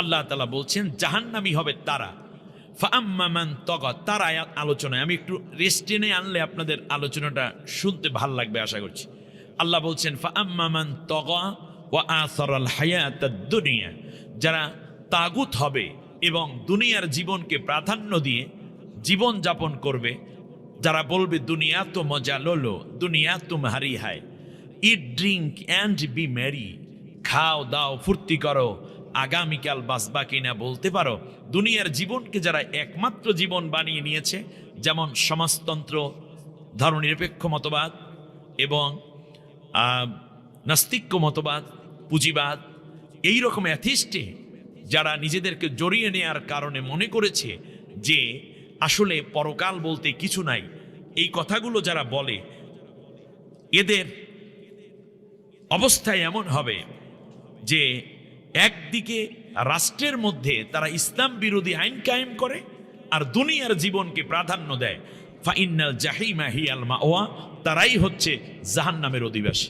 আল্লাহ তাআলা বলছেন জাহান্নামী হবে তারা। ফাআম্মা মান তাগা, তার আয়াত আলোচনায় আমি একটু রেস্ট টেনে আনলে আপনাদের আলোচনাটা শুনতে ভাল লাগবে আশা করছি। আল্লাহ বলছেন ফাআম্মা মান তাগা ওয়া আসারাল হায়াতাদ দুনিয়া, যারা তাগুত হবে এবং দুনিয়ার জীবনকে প্রাধান্য দিয়ে জীবন যাপন করবে, যারা বলবে দুনিয়া তো মজা লোলো, দুনিয়া তুমহারি হায়, ইট ড্রিঙ্ক অ্যান্ড বি ম্যারি, খাও দাও ফুর্তি করো, আগামীকাল বাঁচবা কিনা বলতে পারো। দুনিয়ার জীবনকে যারা একমাত্র জীবন বানিয়ে নিয়েছে, যেমন সমাজতন্ত্র, ধর্মনিরপেক্ষ মতবাদ এবং নাস্তিক্য মতবাদ, পুঁজিবাদ, এই রকম অ্যাথিস্টে যারা নিজেদেরকে জড়িয়ে নেয়ার কারণে মনে করেছে যে আসলে পরকাল বলতে কিছু নাই, এই কথাগুলো যারা বলে এদের অবস্থায় এমন হবে যে একদিকে রাষ্ট্রের মধ্যে তারা ইসলাম বিরোধী আইন কায়েম করে আর দুনিয়ার জীবনকে প্রাধান্য দেয়। ফাইন্নাল জাহিমা হিয়াল মাওয়া, তারাই হচ্ছে জাহান্নামের অধিবাসী।